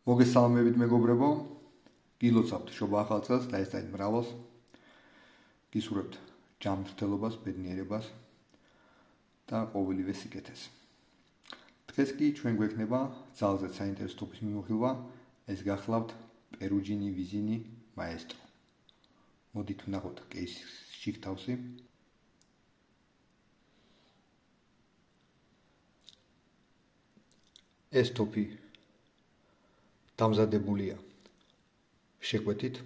მოგესალმებით მეგობრებო, გილოცავთ შობა ახალ წელს და ესწრებით მრავალს. გისურვებთ ჯანმრთელობას, ბედნიერებას და ყოველივე სიკეთეს. დღეს კი ჩვენ გვექნება ძალზედ საინტერესო ტოპის მიმოხილვა, ეს გახლავთ პერუჯინი ვიზინი მაესტრო. მოდით ვნახოთ კეისის შიგთავსი. ეს ტოპი დამზადებულია შეკვეთით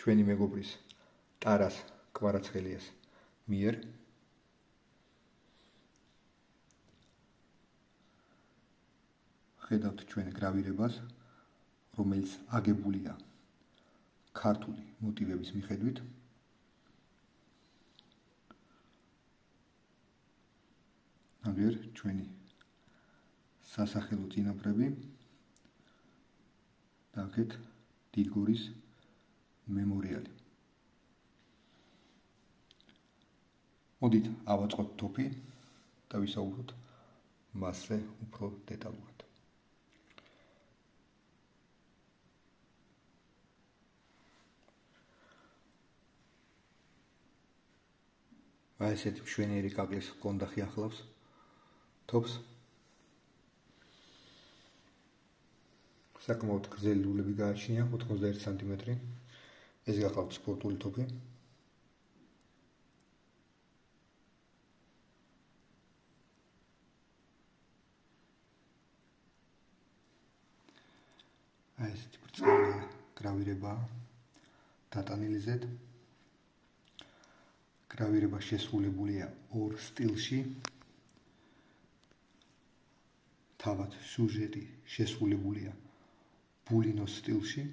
ჩვენი მეგობრის ტარას კვარაცხელიას მიერ. ხედავთ ჩვენ გრავირებას, რომელიც აგებულია ქართული მოტივების მიხედვით. აგერ ჩვენი სასახელო წინაპრები და აქეთ დიდგორის მემორიალი. მოდით ავაწყოთ ტოპი და ვისაუბროთ მასზე უფრო დეტალურად. ესეთი მშვენიერი კაკლის კონდახი ახლავს ტოპს. საკმაოდ გრძელი ლულები გააჩნია, 91 სანტიმეტრი. ეს გახლავთ სპორტული ტოპი. ესეთი ბრწყინვალე გრავირებაა დატანილი ზედ. გრავირება შესრულებულია ორ სტილში. თავად სიუჟეტი შესრულებულია ბულინოს სტილში,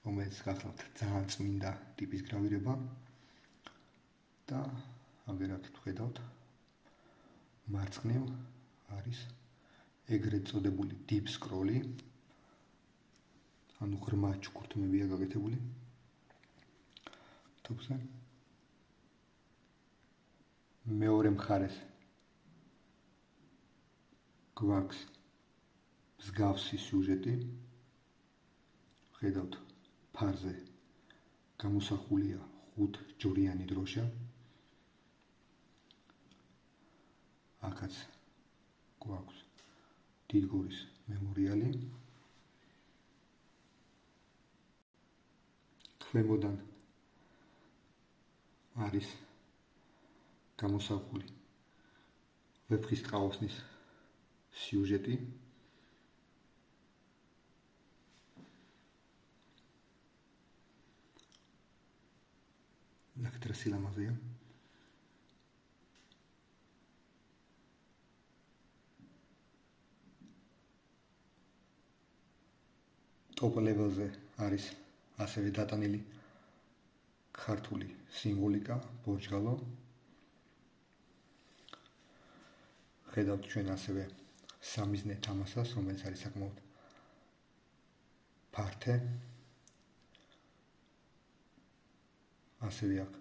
რომელიც გახლავთ ძალიან წმინდა ტიპის გრავირება და აგერად ვხედავთ მარცხნივ არის ეგრეთ წოდებული deep scroll-ი, ანუ ღრმა ჩუქურთმებია გაკეთებული ტოპზე. მეორე მხარეს გვაქვს მსგავსი სიუჟეტი. ხედავთ ფარზე გამოსახულია 5 ჯვრიანი დროშა. აქაც გვაქვს დიდგორის მემორიალი. ქვემოდან არის გამოსახული ვეფხისტყაოსნის სიუჟეტი. ნახეთ რა სილამაზეა. ტოპ ლეველზე არის ასევე დატანილი ქართული სიმბოლიკა, ბორჯგალო. ხედავთ ჩვენ ასევე სამიზნე თამასას, რომელიც არის საკმაოდ ფართე. ასევე აქ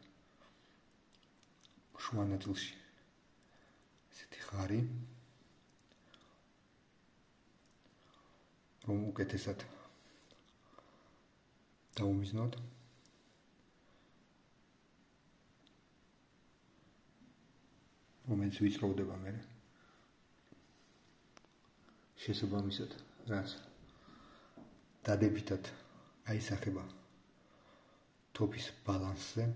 შუა ნაწილში ესეთი ხარი, რომ უკეთესად დაუმიზნოთ. რომელიც ვიწროვდება მერე. შესაბამისად, რაც დადებითად აისახება ტოპის ბალანსზე.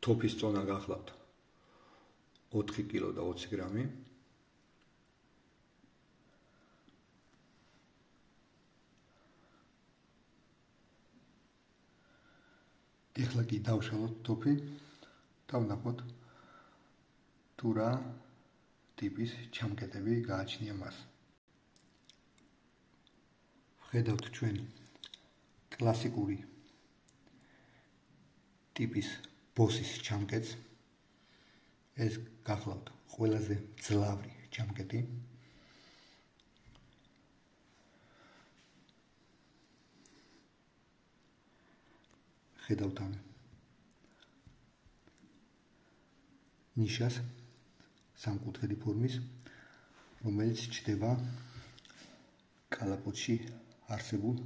ტოპის წონა გახლავთ 4 კილო და 20 გრამი. ეხლა კი დავშალოთ ტოპი და ვნახოთ თუ რა ტიპის ჩამკეტები გააჩნია მას. ვხედავთ ჩვენ კლასიკური ტიპის ბოსის ჩამკეტს. ეს გახლავთ ყველაზე მძლავრი ჩამკეტი. ხედავთ ამ ნიშას, სამკუთხედი ფორმის, რომელიც ჩდება კალაპოტში არსებულ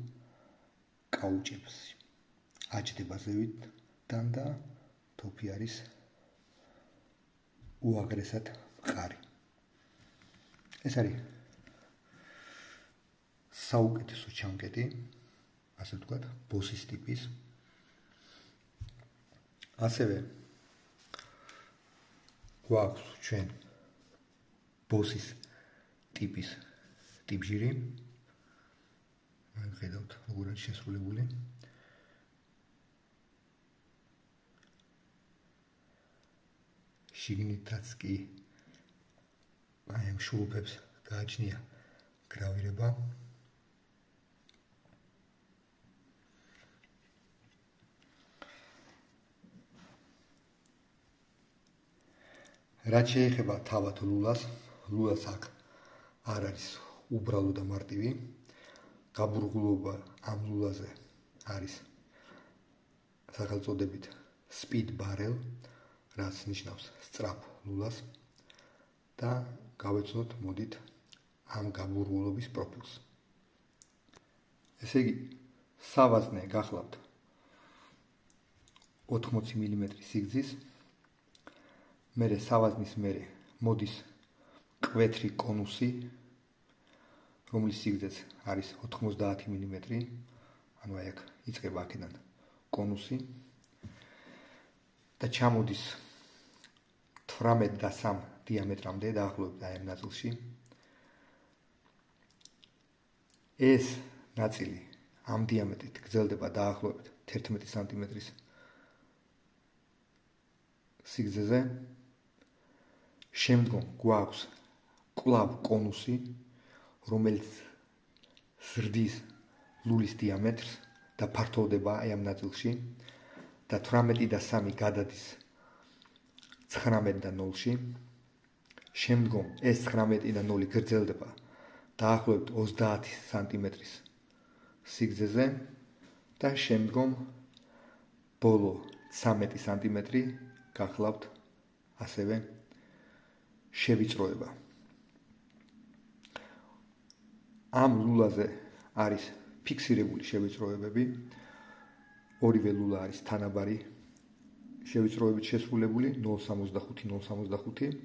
კაუჭებში. აჭდება ზევითთან და თოფი არის უაღრესად მყარი. ეს არის საუკეთესო ჩანკეტი, ასე ვთქვათ, ბოსის ტიპის. ასევე გვაქვს ჩვენ ბოსის ტიპის ტიპჟირი. ხედავთ, როგორ არის შესრულებული. შიგნითაც კი აი ამ შურუპებს გააჩნია გრავირება. რაც შეეხება თავად ლულას აქ არ არის უბრალო და მარტივი. გაბურღულობა ამ ლულაზე არის სახელწოდებით speed barrel, რაც ნიშნავს სწრაფ ლულას და გავეცნოთ მოდით ამ გაბურღულობის პროფილს. ესე იგი, სავაზნე გახლავთ 80 მმ სიგრძის. მერე სავაზნის მერე მოდის კვეთრი კონუსი, რომლის სიგრძეც არის 90 მმ. ანუ აი აქ იწყება აქედან კონუსი და ჩამოდის 18.3 დიამეტრამდე დაახლოებით აი ამ ნაწილში. ეს ნაწილი ამ დიამეტრით გრძელდება დაახლოებით 11 სანტიმეტრის სიგრძეზე. შემდგომ გვაქვს კვლავ კონუსი, რომელიც ზრდის ლულის დიამეტრს და ფართოვდება აი ამ ნაწილში და 18.3 გადადის 19.0-ში. შემდგომ ეს 19.0 გრძელდება დაახლოებით 30 სანტიმეტრის სიგრძეზე და შემდგომ ბოლო 13 სანტიმეტრი გახლავთ ასევე შევიწროება. ამ ლულაზე არის ფიქსირებული შევიწროებები. ორივე ლულა არის თანაბარი შევიწროებით შესრულებული 0.65-0.65,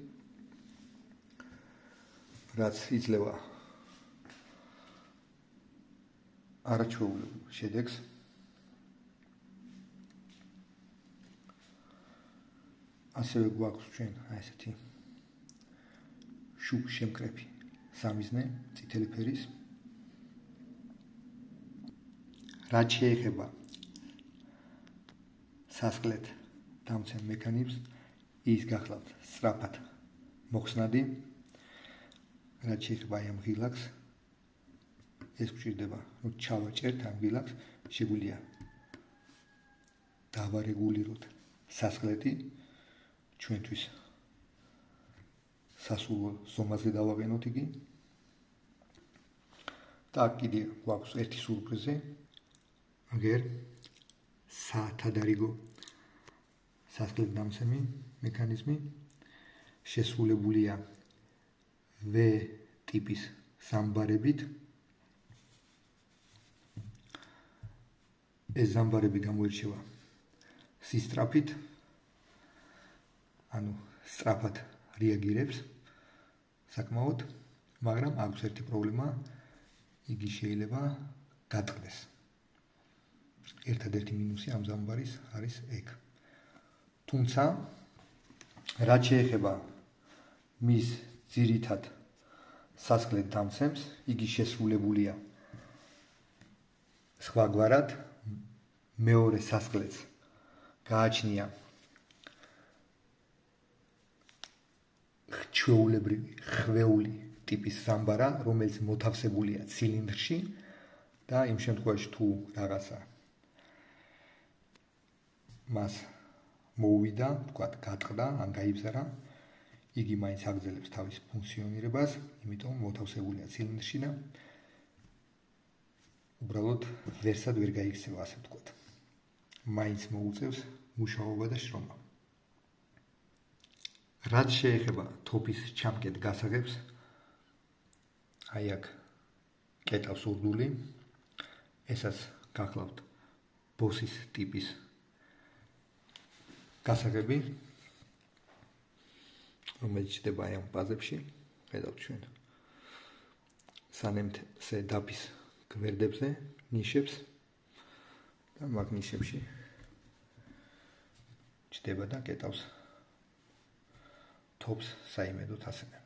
რაც იძლევა არაჩვეულებრივ შედეგს. ასევე გვაქვს ჩვენ აი ესეთი შუქშემკრეფი სამიზნე წითელი ფერის. რაც შეეხება სასკლეთ დამცემ მექანიზმს, ის გახლავთ სწრაფად მოხსნადი. რაც შეეხება აი ამ ღილაკს, ეს გვჭირდება, რომ ჩავაჭერთ ამ ღილაკს, შეგვიძლია დავარეგულიროთ სასკლეთი, ჩვენთვის სასურველ ზომაზე დავაყენოთ იგი. და კიდე გვაქვს ერთი სურპრიზი. აგერ საათადარიგო სასკლეთ დამცემი მექანიზმი შესრულებულია V ტიპის ზამბარებით. ეს ზამბარები გამოირჩევა სისწრაფით, ანუ სწრაფად რეაგირებს საკმაოდ, მაგრამ აქვს ერთი პრობლემა, იგი შეიძლება გატყდეს. ერთადერთი მინუსი ამ ზამბარის არის ეგ. თუმცა, რაც შეეხება მის ძირითად სასკლეთ დამცემს, იგი შესრულებულია სხვაგვარად. მეორე სასკლეთს გააჩნია ჩვეულებრივი ხვეული ტიპის ზამბარა, რომელიც მოთავსებულია ცილინდრში და იმ შემთხვევაში თუ რაღაცა მას მოუვიდა, თქვათ, გატყდა ან გაიბზარა, იგი მაინც აგრძელებს თავის ფუნქციონირებას, იმიტომ მოთავსებულია ცილინდრში და უბრალოდ ვერსად ვერ გაიქცევა, ასე ვთქვათ. მაინც მოუწევს მუშაობა და შრომა. რაც შეეხება თოფის ჩამკეთ გასაღებს, აი აქ კეტავს ურდული, ესაც გახლავთ ბოსის ტიპის გასაღები, რომელიც ჩდება აი ამ პაზებში, ხედავთ ჩვენ. სანემთე დაფის გვერდებზე, ნიშებს და მაგ ნიშებში ჩდება და კეტავს თოფს საიმედოდ ასევე.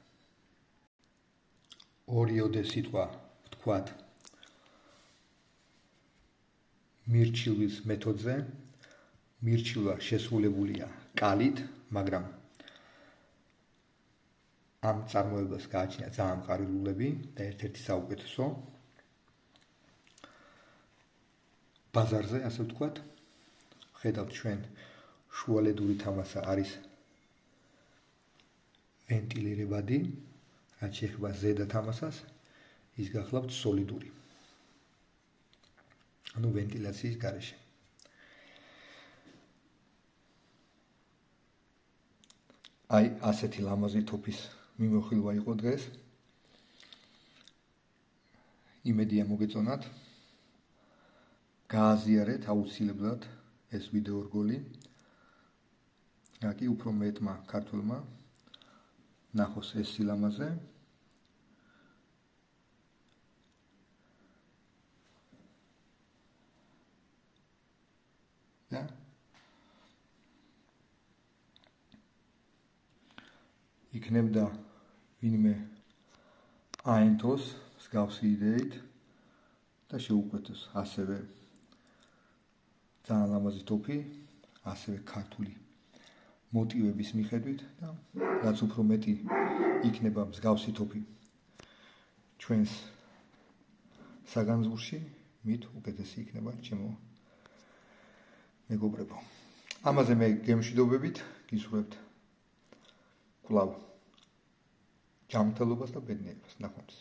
ორიოდე სიტყვა ვთქვათ მირჩილვის მეთოდზე. მირჩილვა შესრულებულია კალით, მაგრამ ამ წარმოებას გააჩნია ძალიან მყარებლულები და ერთ-ერთი საუკეთესო. ბაზარზე, ასე ვთქვათ, ხედავთ ჩვენ შუალედური თამასა არის ვენტილირებადი, რაც შეეხება ზედა თამასას, ის გახლავთ სოლიდური. ანუ ვენტილაციის გარეშე. აი ასეთი ლამაზი თოფის მიმოხილვა იყო დღეს. იმედია მოგეწონათ. გააზიარეთ აუცილებლად ეს ვიდეო რგოლი. აკი უფრო მეტმა ქართველმა ნახოს ეს სილამაზე. და იქნებდა ვინმე აენთოს მსგავსი იდეით და შეუკვეთოს ასევე ძალიან ლამაზი თოფი, ასევე ქართული მოტივების მიხედვით და რაც უფრო მეტი იქნება მსგავსი თოფი ჩვენს საგანძურში, მით უკეთესი იქნება ჩემო მეგობრებო. ამაზე მე გემშვიდობებით გისურვებთ კვლავ ჯანმრთელობას და ბედნიერებას. ნახვამდის.